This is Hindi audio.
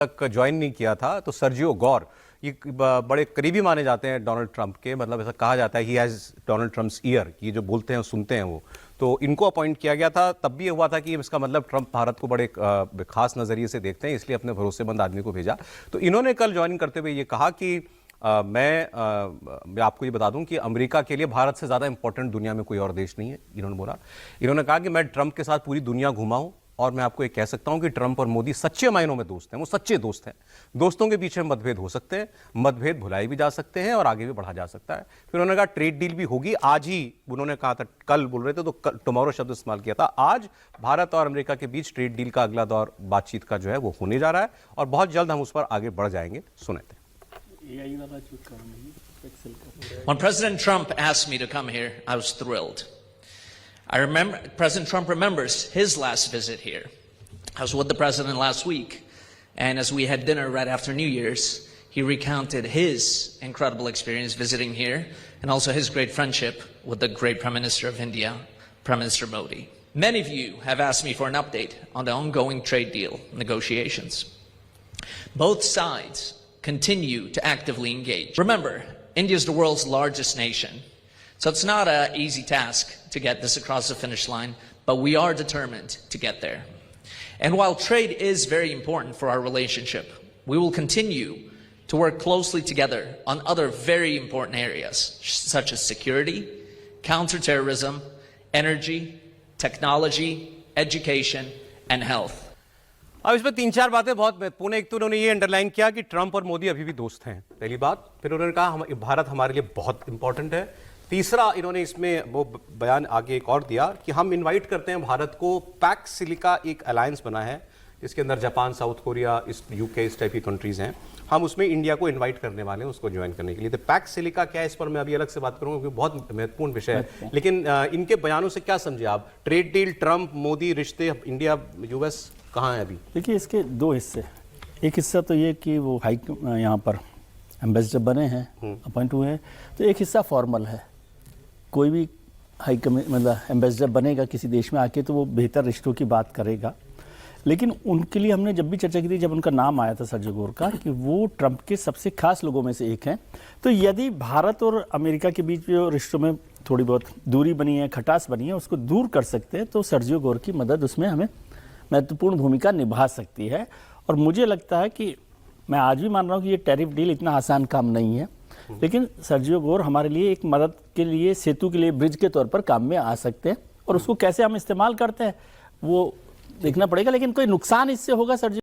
तक ज्वाइन नहीं किया था, तो सर्जियो गौर ये बड़े करीबी माने जाते हैं डोनाल्ड ट्रंप के, मतलब ऐसा कहा जाता है he has Donald Trump's year, ये जो बोलते हैं सुनते हैं वो, तो इनको अपॉइंट किया गया था। तब भी ये हुआ था कि इसका मतलब ट्रंप भारत को बड़े खास नज़रिए से देखते हैं, इसलिए अपने भरोसेमंद आदमी को भेजा। तो इन्होंने कल ज्वाइन करते हुए ये कहा कि मैं आपको ये बता दूं कि अमेरिका के लिए भारत से ज़्यादा इंपॉर्टेंट दुनिया में कोई और देश नहीं है, इन्होंने बोला। इन्होंने कहा कि मैं ट्रंप के साथ पूरी दुनिया घुमा हूं और मैं आपको ये कह सकता हूं कि ट्रंप और मोदी सच्चे मायनों में दोस्त हैं, वो सच्चे दोस्त हैं। दोस्तों के पीछे मतभेद हो सकते हैं, मतभेद भुलाए भी जा सकते हैं और आगे भी बढ़ा जा सकता है। फिर उन्होंने कहा ट्रेड डील भी होगी आज ही, उन्होंने कहा था, कल बोल रहे थे तो टुमारो शब्द इस्तेमाल किया था। आज भारत और अमेरिका के बीच ट्रेड डील का अगला दौर बातचीत का जो है वो होने जा रहा है और बहुत जल्द हम उस पर आगे बढ़ जाएंगे। सुने थे। When President Trump asked me to come here, I was thrilled. I remember President Trump remembers his last visit here. I was with the president last week, and as we had dinner right after New Year's, he recounted his incredible experience visiting here and also his great friendship with the great Prime Minister of India, Prime Minister Modi. Many of you have asked me for an update on the ongoing trade deal negotiations. Both sides continue to actively engage. Remember, India is the world's largest nation, so it's not an easy task to get this across the finish line, but we are determined to get there. And while trade is very important for our relationship, we will continue to work closely together on other very important areas, such as security, counterterrorism, energy, technology, education, and health. अब इसमें तीन चार बातें बहुत महत्वपूर्ण है। एक तो उन्होंने ये अंडरलाइन किया कि ट्रंप और मोदी अभी भी दोस्त हैं, पहली बात। फिर उन्होंने कहा भारत हमारे लिए बहुत इंपॉर्टेंट है। तीसरा, इन्होंने इसमें वो बयान आगे एक और दिया कि हम इनवाइट करते हैं भारत को। पैक्ट सिलिका एक अलायंस बना है, इसके अंदर जापान, साउथ कोरिया, इस यूके, इस टाइप की कंट्रीज हैं। हम उसमें इंडिया को इनवाइट करने वाले हैं उसको ज्वाइन करने के लिए। तो पैक्ट सिलिका क्या है, इस पर मैं अभी अलग से बात करूंगा क्योंकि बहुत महत्वपूर्ण विषय है। लेकिन इनके बयानों से क्या समझे आप? ट्रेड डील, ट्रंप मोदी रिश्ते, इंडिया यूएस कहाँ है अभी? देखिए, इसके दो हिस्से। एक हिस्सा तो ये कि वो हाई यहाँ पर एम्बेसडर बने हैं, अपॉइंट हुए हैं, तो एक हिस्सा फॉर्मल है। कोई भी हाई मतलब एम्बेसडर बनेगा किसी देश में आके तो वो बेहतर रिश्तों की बात करेगा। लेकिन उनके लिए हमने जब भी चर्चा की थी, जब उनका नाम आया था सर्जियो गौर का, कि वो ट्रंप के सबसे खास लोगों में से एक हैं। तो यदि भारत और अमेरिका के बीच जो रिश्तों में थोड़ी बहुत दूरी बनी है, खटास बनी है, उसको दूर कर सकते हैं, तो सर्जियो गौर की मदद उसमें हमें महत्वपूर्ण भूमिका निभा सकती है। और मुझे लगता है कि मैं आज भी मान रहा हूँ कि ये टैरिफ डील इतना आसान काम नहीं है, लेकिन सर्जियो गौर हमारे लिए एक मदद के लिए, सेतु के लिए ब्रिज के तौर पर काम में आ सकते हैं। और उसको कैसे हम इस्तेमाल करते हैं वो देखना पड़ेगा, लेकिन कोई नुकसान इससे होगा सर्जियो